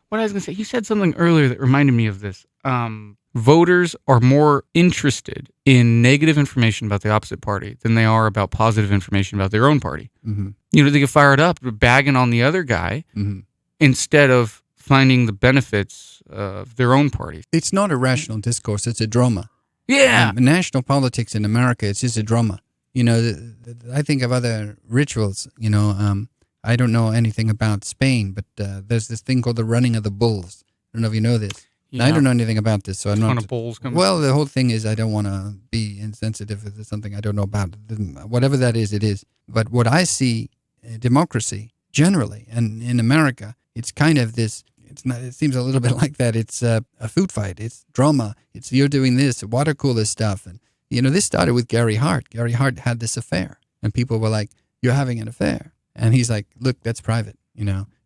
What I was going to say, you said something earlier that reminded me of this. Voters are more interested in negative information about the opposite party than they are about positive information about their own party. Mm-hmm. They get fired up bagging on the other guy Mm-hmm. instead of finding the benefits of their own party. It's not a rational discourse. It's a drama. Yeah. National politics in America, it's just a drama. I think of other rituals. I don't know anything about Spain, but there's this thing called the running of the bulls. I don't know if you know this. Yeah. I don't know anything about this, so I'm not. Ton of bulls coming. Well, the whole thing is I don't want to be insensitive if it's something I don't know about. Whatever that is, it is. But what I see, democracy generally, and in America, it's kind of this. It's not. It seems a little bit like that. It's a food fight. It's drama. It's you're doing this water cooler stuff, and this started with Gary Hart. Gary Hart had this affair, and people were like, "You're having an affair," and he's like, "Look, that's private.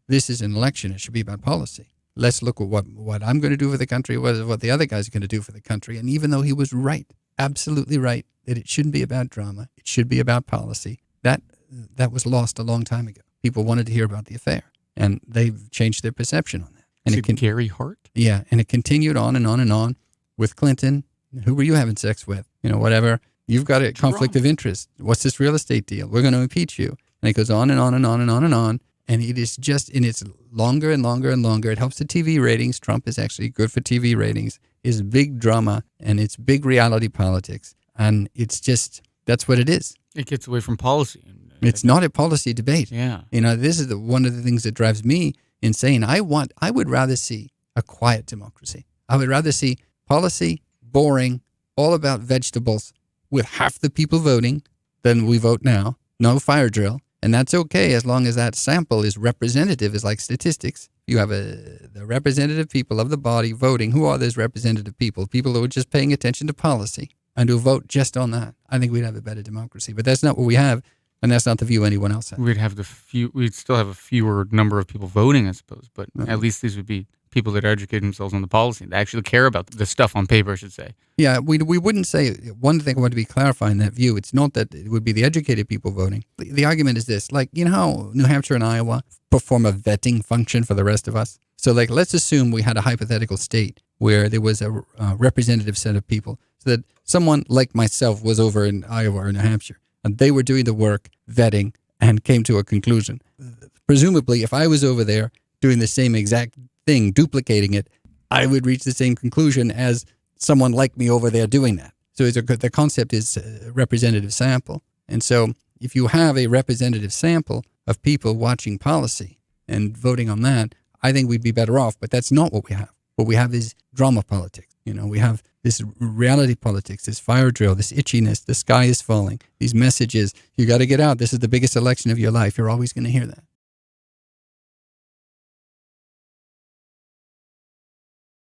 This is an election. It should be about policy. Let's look at what I'm going to do for the country, what the other guys are going to do for the country." And even though he was right, absolutely right, that it shouldn't be about drama, it should be about policy, that was lost a long time ago. People wanted to hear about the affair, and they've changed their perception on that. And Gary Hart? Yeah, and it continued on and on and on with Clinton. Who were you having sex with? Whatever. You've got a conflict of interest. What's this real estate deal? We're going to impeach you. And it goes on and on and on and on and on. And it is just, and it's longer and longer and longer. It helps the TV ratings. Trump is actually good for TV ratings. It's big drama and it's big reality politics. And it's just, that's what it is. It gets away from policy. It's not a policy debate. Yeah. This is one of the things that drives me insane. I would rather see a quiet democracy. I would rather see policy, boring, all about vegetables with half the people voting than we vote now. No fire drill. And that's okay as long as that sample is representative, is like statistics. You have the representative people of the body voting. Who are those representative people? People who are just paying attention to policy and who vote just on that. I think we'd have a better democracy. But that's not what we have, and that's not the view anyone else has. We'd still have a fewer number of people voting, I suppose. But at least these would be people that educate themselves on the policy, that actually care about the stuff on paper, I should say. Yeah, we wouldn't say, one thing I want to be clarifying that view, it's not that it would be the educated people voting. The argument is this, like, how New Hampshire and Iowa perform a vetting function for the rest of us? So, like, let's assume we had a hypothetical state where there was a representative set of people, so that someone like myself was over in Iowa or New Hampshire, and they were doing the work, vetting, and came to a conclusion. Presumably, if I was over there doing the same exact thing, duplicating it, I would reach the same conclusion as someone like me over there doing that. So the concept is a representative sample. And so if you have a representative sample of people watching policy and voting on that, I think we'd be better off. But that's not what we have. What we have is drama politics. We have this reality politics, this fire drill, this itchiness, the sky is falling, these messages, you got to get out. This is the biggest election of your life. You're always going to hear that.